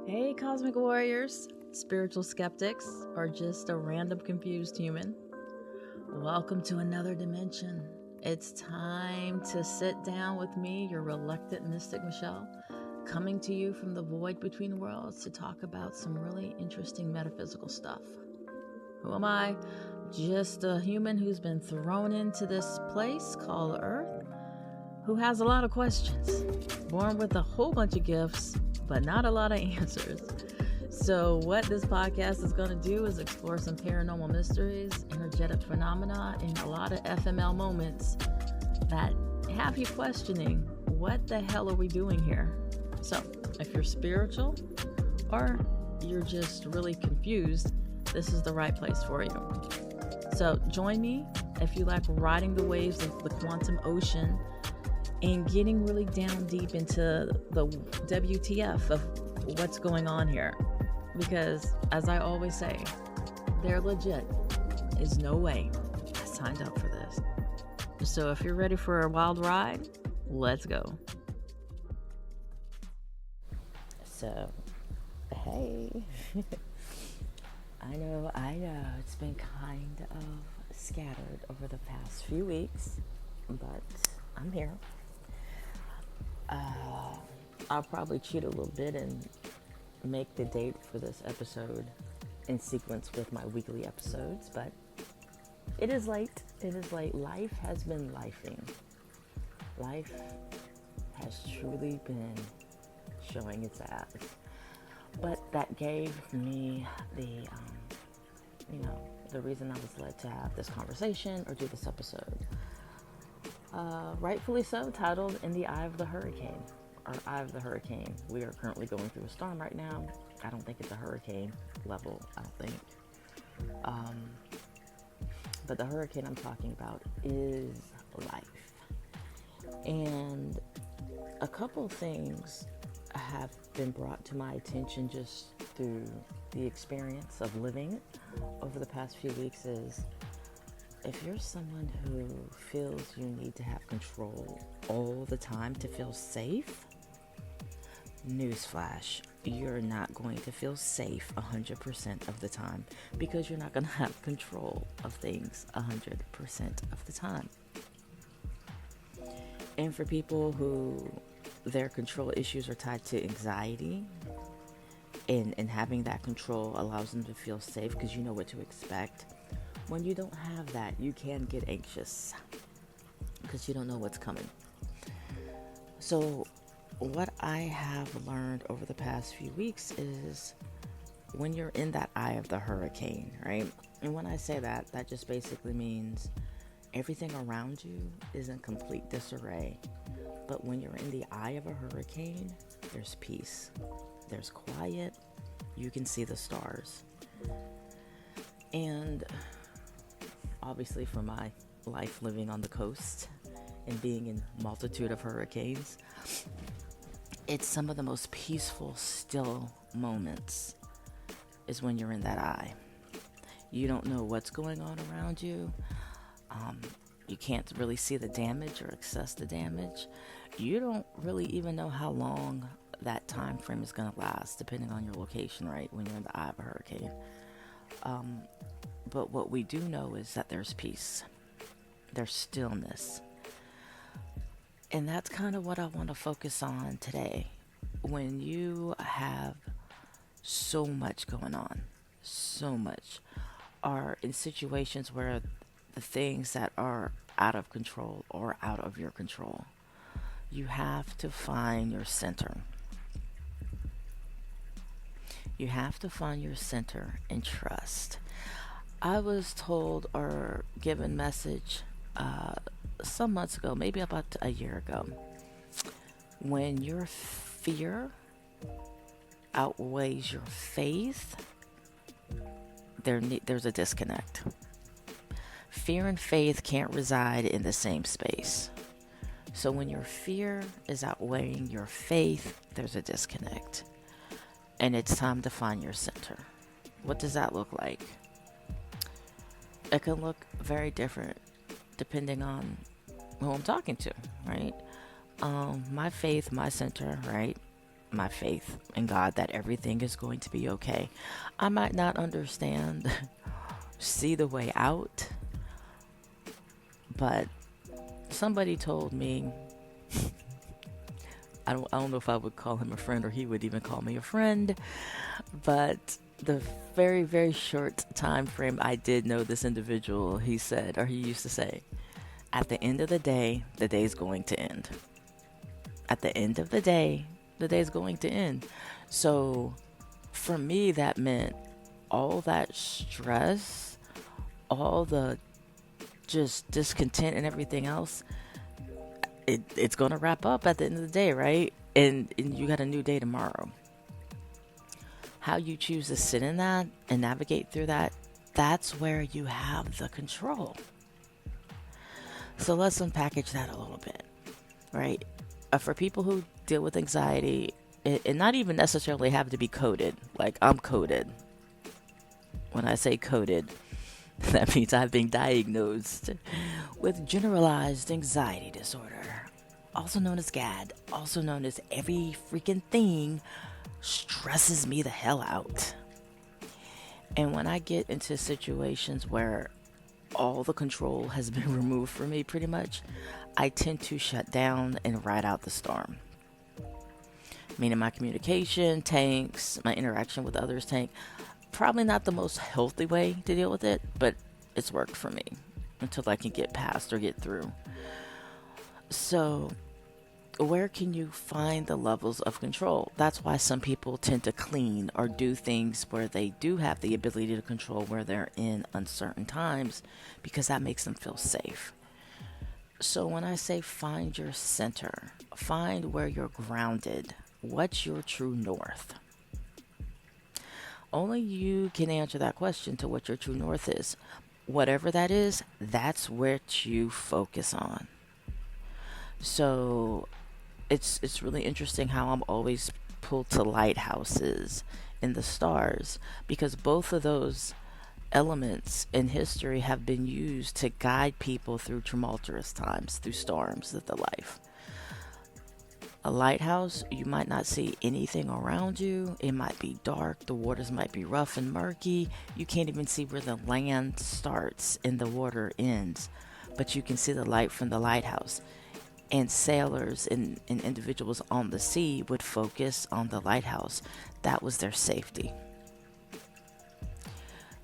Hey, cosmic warriors, spiritual skeptics, or just a random confused human. Welcome to another dimension. It's time to sit down with me, your reluctant mystic Michelle, coming to you from the void between worlds to talk about some really interesting metaphysical stuff. Who am I? Just a human who's been thrown into this place called Earth, who has a lot of questions, born with a whole bunch of gifts, but not a lot of answers. So what this podcast is going to do is explore some paranormal mysteries, energetic phenomena, and a lot of FML moments that have you questioning, what the hell are we doing here? So if you're spiritual or you're just really confused, this is the right place for you. So join me if you like riding the waves of the quantum ocean and getting really down deep into the WTF of what's going on here. Because, as I always say, they're legit. There's no way I signed up for this. So if you're ready for a wild ride, let's go. So, hey. I know, it's been kind of scattered over the past few weeks, but I'm here. I'll probably cheat a little bit and make the date for this episode in sequence with my weekly episodes, but it is late. Life has been lifing. Life has truly been showing its ass. But that gave me the reason I was led to have this conversation or do this episode. Rightfully so, titled In the Eye of the Hurricane, or Eye of the Hurricane. We are currently going through a storm right now. I don't think it's a hurricane level, I don't think. But the hurricane I'm talking about is life. And a couple things have been brought to my attention just through the experience of living over the past few weeks is, if you're someone who feels you need to have control all the time to feel safe, newsflash, you're not going to feel safe 100% of the time, because you're not going to have control of things 100% of the time. And for people who their control issues are tied to anxiety, and having that control allows them to feel safe because you know what to expect. When you don't have that, you can get anxious because you don't know what's coming. So what I have learned over the past few weeks is when you're in that eye of the hurricane, right? And when I say that, that just basically means everything around you is in complete disarray. But when you're in the eye of a hurricane, there's peace. There's quiet. You can see the stars. And obviously, for my life living on the coast and being in multitude of hurricanes, it's some of the most peaceful, still moments is when you're in that eye. You don't know what's going on around you. You can't really see the damage or assess the damage. You don't really even know how long that time frame is going to last, depending on your location, right, when you're in the eye of a hurricane. But what we do know is that there's peace. There's stillness. And that's kind of what I want to focus on today. When you have so much going on, so much, are in situations where the things that are out of control or out of your control, you have to find your center. You have to find your center and trust. I was told or given message some months ago, maybe about a year ago, when your fear outweighs your faith, there's a disconnect. Fear and faith can't reside in the same space. So when your fear is outweighing your faith, there's a disconnect. And it's time to find your center. What does that look like? It can look very different depending on who I'm talking to, right? My faith, my center, right, my faith in God that everything is going to be okay. I might not understand, see the way out, but somebody told me, I don't know if I would call him a friend or he would even call me a friend, but the very, very short time frame I did know this individual, he said, or he used to say, at the end of the day's going to end. At the end of the day's going to end. So for me, that meant all that stress, all the just discontent and everything else, it's going to wrap up at the end of the day, right? And you got a new day tomorrow. How you choose to sit in that and navigate through that, that's where you have the control. So let's unpackage that a little bit, right? For people who deal with anxiety, it not even necessarily have to be coded. Like, I'm coded. When I say coded, that means I've been diagnosed with generalized anxiety disorder, also known as GAD, also known as every freaking thing stresses me the hell out. And when I get into situations where all the control has been removed from me, pretty much, I tend to shut down and ride out the storm. Meaning my communication tanks, my interaction with others tank. Probably not the most healthy way to deal with it, but it's worked for me until I can get past or get through. So where can you find the levels of control? That's why some people tend to clean or do things where they do have the ability to control where they're in uncertain times, because that makes them feel safe. So when I say find your center, find where you're grounded, what's your true north? Only you can answer that question to what your true north is. Whatever that is, that's what you focus on. So it's really interesting how I'm always pulled to lighthouses in the stars, because both of those elements in history have been used to guide people through tumultuous times, through storms of the life. A lighthouse, you might not see anything around you. It might be dark. The waters might be rough and murky. You can't even see where the land starts and the water ends, but you can see the light from the lighthouse. And sailors and individuals on the sea would focus on the lighthouse. That was their safety.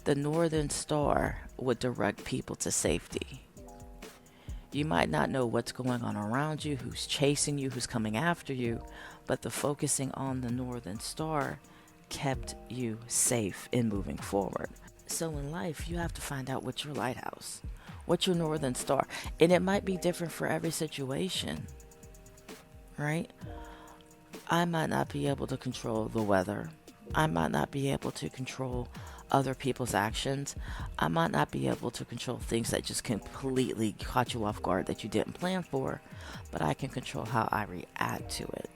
The northern star would direct people to safety. You might not know what's going on around you, who's chasing you, who's coming after you, but the focusing on the northern star kept you safe in moving forward. So in life, you have to find out what's your lighthouse, what's your northern star. And it might be different for every situation, right? I might not be able to control the weather. I might not be able to control other people's actions. I might not be able to control things that just completely caught you off guard that you didn't plan for, but I can control how I react to it.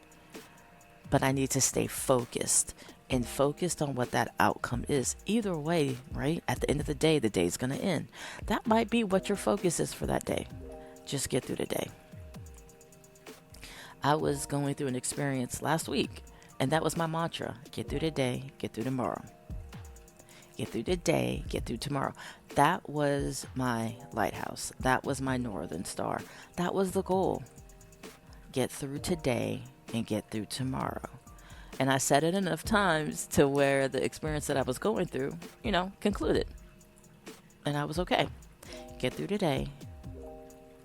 But I need to stay focused and focused on what that outcome is. Either way, right? At the end of the day's going to end. That might be what your focus is for that day. Just get through the day. I was going through an experience last week, and that was my mantra. Get through the day, get through tomorrow. Get through the day, get through tomorrow. That was my lighthouse. That was my northern star. That was the goal. Get through today and get through tomorrow. And I said it enough times to where the experience that I was going through, concluded. And I was okay. Get through today,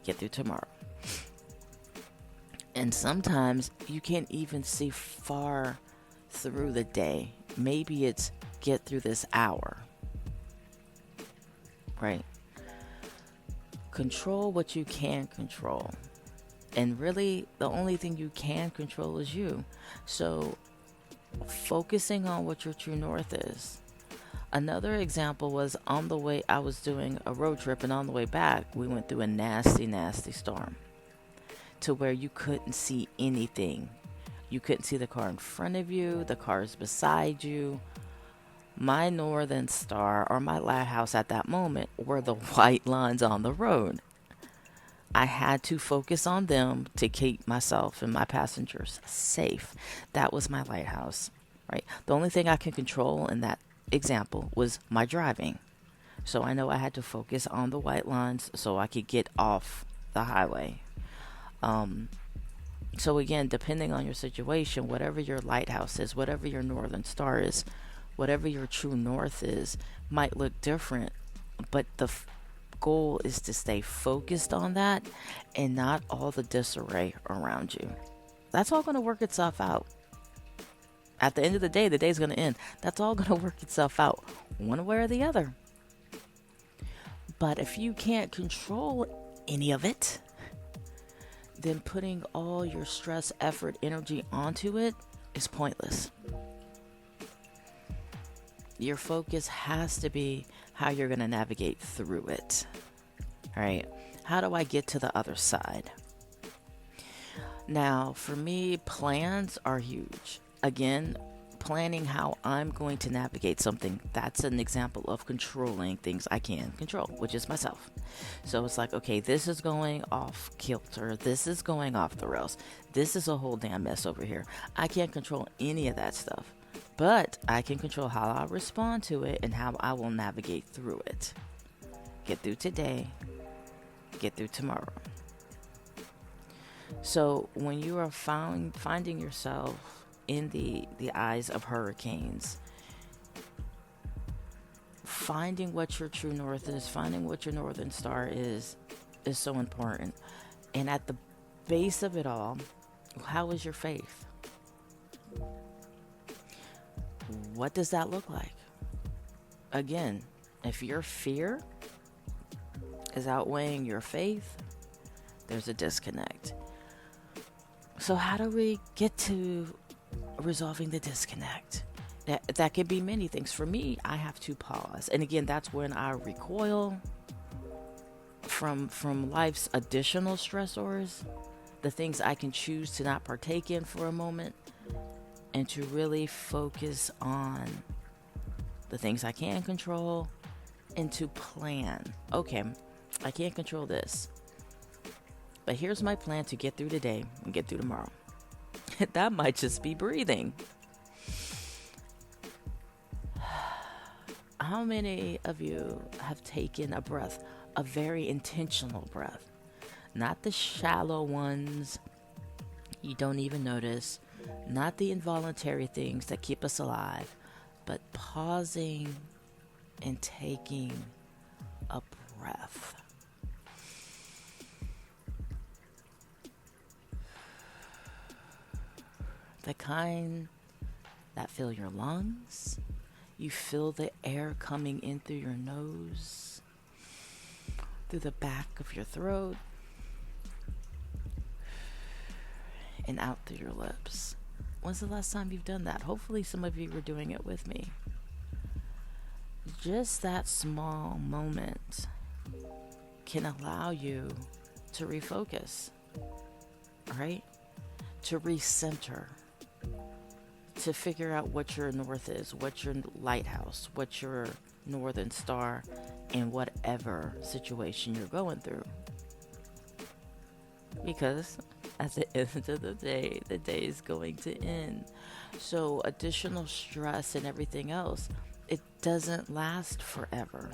get through tomorrow. And sometimes you can't even see far through the day. Maybe it's get through this hour, right? Control what you can control. And really, the only thing you can control is you. So focusing on what your true north is. Another example was on the way, I was doing a road trip, and on the way back, we went through a nasty, nasty storm to where you couldn't see anything. You couldn't see the car in front of you, the cars beside you. My northern star, or my lighthouse at that moment, were the white lines on the road. I had to focus on them to keep myself and my passengers safe. That was my lighthouse, right? The only thing I can control in that example was my driving. So I know I had to focus on the white lines so I could get off the highway. So again, depending on your situation, whatever your lighthouse is, whatever your northern star is, whatever your true north is, might look different, but the goal is to stay focused on that and not all the disarray around you. That's all going to work itself out. At the end of the day's going to end. That's all going to work itself out one way or the other. But if you can't control any of it, then putting all your stress, effort, energy onto it is pointless. Your focus has to be how you're going to navigate through it. All right. How do I get to the other side? Now, for me, plans are huge. Again, planning how I'm going to navigate something, that's an example of controlling things I can control, which is myself. So it's like, okay, this is going off kilter. This is going off the rails. This is a whole damn mess over here. I can't control any of that stuff. But I can control how I respond to it and how I will navigate through it. Get through today. Get through tomorrow. So when you are finding yourself in the eyes of hurricanes, finding what your true north is, finding what your northern star is so important. And at the base of it all, how is your faith? What does that look like? Again, if your fear is outweighing your faith, there's a disconnect. So how do we get to resolving the disconnect? That could be many things. For me, I have to pause. And again, that's when I recoil from life's additional stressors, the things I can choose to not partake in for a moment, and to really focus on the things I can control and to plan. Okay, I can't control this, but here's my plan to get through today and get through tomorrow. That might just be breathing. How many of you have taken a breath, a very intentional breath? Not the shallow ones you don't even notice, not the involuntary things that keep us alive, but pausing and taking a breath. The kind that fill your lungs. You feel the air coming in through your nose, through the back of your throat, and out through your lips. When's the last time you've done that? Hopefully some of you were doing it with me. Just that small moment can allow you to refocus, right? To recenter, to figure out what your north is, what your lighthouse, what your northern star, in whatever situation you're going through. Because at the end of the day is going to end. So additional stress and everything else, it doesn't last forever.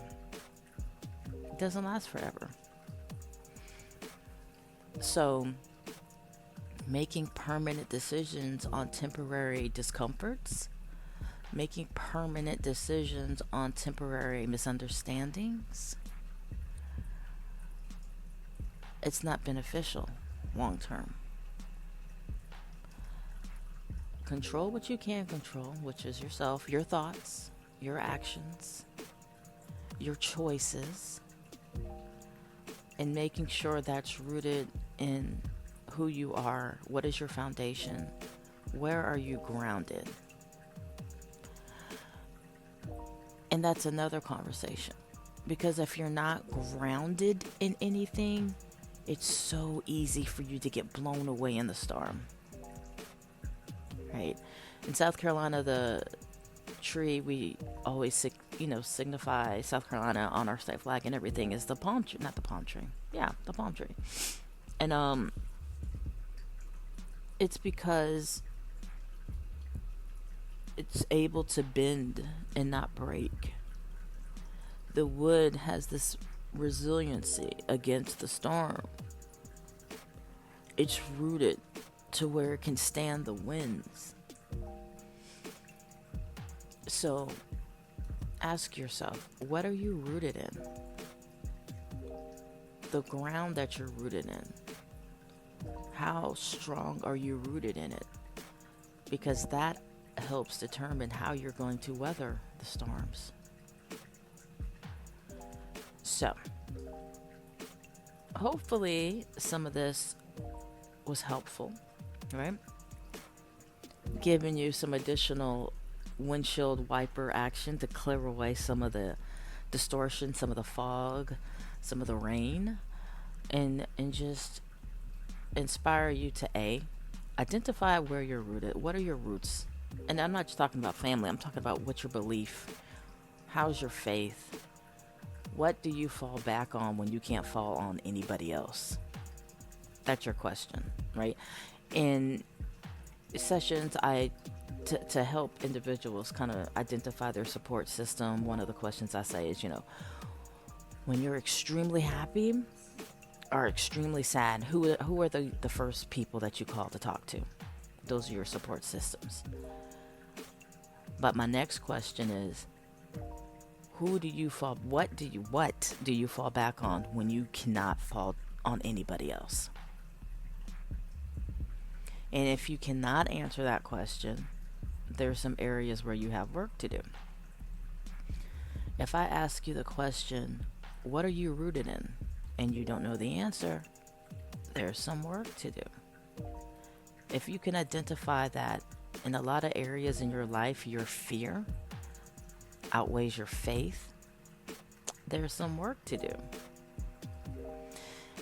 It doesn't last forever. So making permanent decisions on temporary discomforts, making permanent decisions on temporary misunderstandings, it's not beneficial long term. Control what you can control, which is yourself, your thoughts, your actions, your choices, and making sure that's rooted in who you are, what is your foundation, where are you grounded. And that's another conversation, because if you're not grounded in anything, it's so easy for you to get blown away in the storm, right? In South Carolina, the tree we always signify South Carolina on our state flag and everything is the palm tree, not the palm tree. Yeah, the palm tree. And it's because it's able to bend and not break. The wood has this resiliency against the storm. It's rooted to where it can stand the winds. So ask yourself, what are you rooted in? The ground that you're rooted in. How strong are you rooted in it? Because that helps determine how you're going to weather the storms. So, hopefully some of this was helpful, right? Giving you some additional windshield wiper action to clear away some of the distortion, some of the fog, some of the rain, and just inspire you to identify where you're rooted. What are your roots? And I'm not just talking about family. I'm talking about what's your belief. How's your faith? What do you fall back on when you can't fall on anybody else? That's your question, right? In sessions, to help individuals kind of identify their support system, one of the questions I say is, when you're extremely happy or extremely sad, who are the first people that you call to talk to? Those are your support systems. But my next question is, what do you fall back on when you cannot fall on anybody else? And if you cannot answer that question, there's some areas where you have work to do. If I ask you the question, what are you rooted in? And you don't know the answer, there's some work to do. If you can identify that in a lot of areas in your life, your fear outweighs your faith, there's some work to do.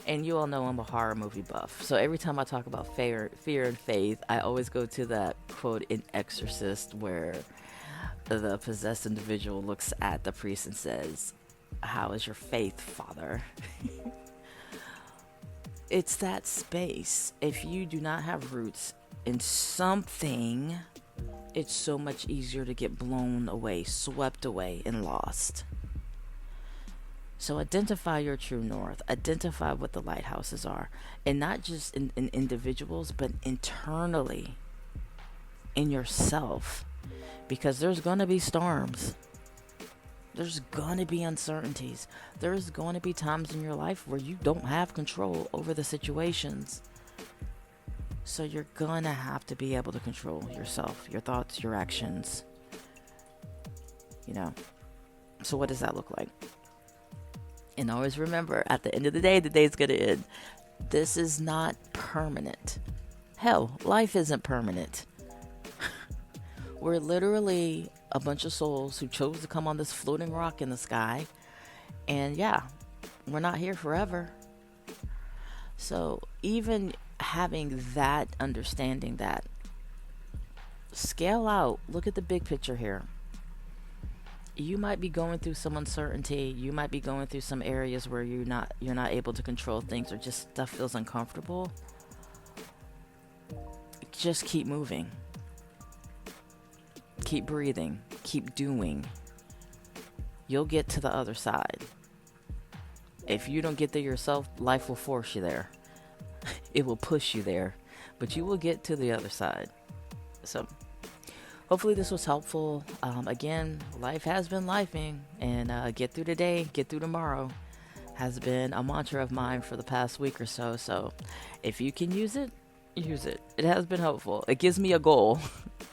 And you all know I'm a horror movie buff. So every time I talk about fear and faith, I always go to that quote in Exorcist where the possessed individual looks at the priest and says, "How is your faith, Father?" It's that space. If you do not have roots in something, it's so much easier to get blown away, swept away, and lost. So identify your true north. Identify what the lighthouses are. And not just in individuals, but internally in yourself. Because there's going to be storms. There's going to be uncertainties. There's going to be times in your life where you don't have control over the situations. So you're going to have to be able to control yourself, your thoughts, your actions. So what does that look like? And always remember, at the end of the day's going to end. This is not permanent. Hell, life isn't permanent. We're literally a bunch of souls who chose to come on this floating rock in the sky. And yeah, we're not here forever. So even having that understanding, that scale out, look at the big picture here. You might be going through some uncertainty. You might be going through some areas where you're not able to control things, or just stuff feels uncomfortable. Just keep moving. Keep breathing. Keep doing. You'll get to the other side. If you don't get there yourself, life will force you there. It will push you there, but you will get to the other side. So hopefully this was helpful. Again, life has been lifing, and get through today, get through tomorrow has been a mantra of mine for the past week or so. So if you can use it, use it. It has been helpful. It gives me a goal.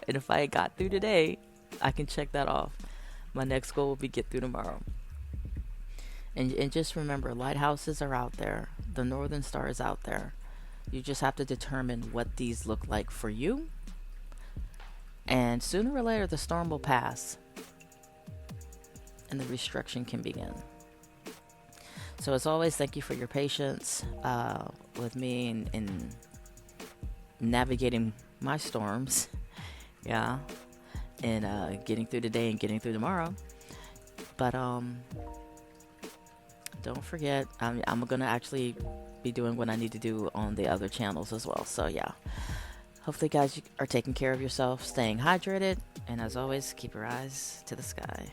And if I got through today, I can check that off. My next goal will be get through tomorrow. And just remember, lighthouses are out there. The northern star is out there. You just have to determine what these look like for you. And sooner or later, the storm will pass. And the restriction can begin. So as always, thank you for your patience with me in navigating my storms. Yeah. and getting through the day and getting through tomorrow. But don't forget, I'm gonna actually be doing what I need to do on the other channels as well. So yeah, hopefully guys, you are taking care of yourself, staying hydrated, and as always, keep your eyes to the sky.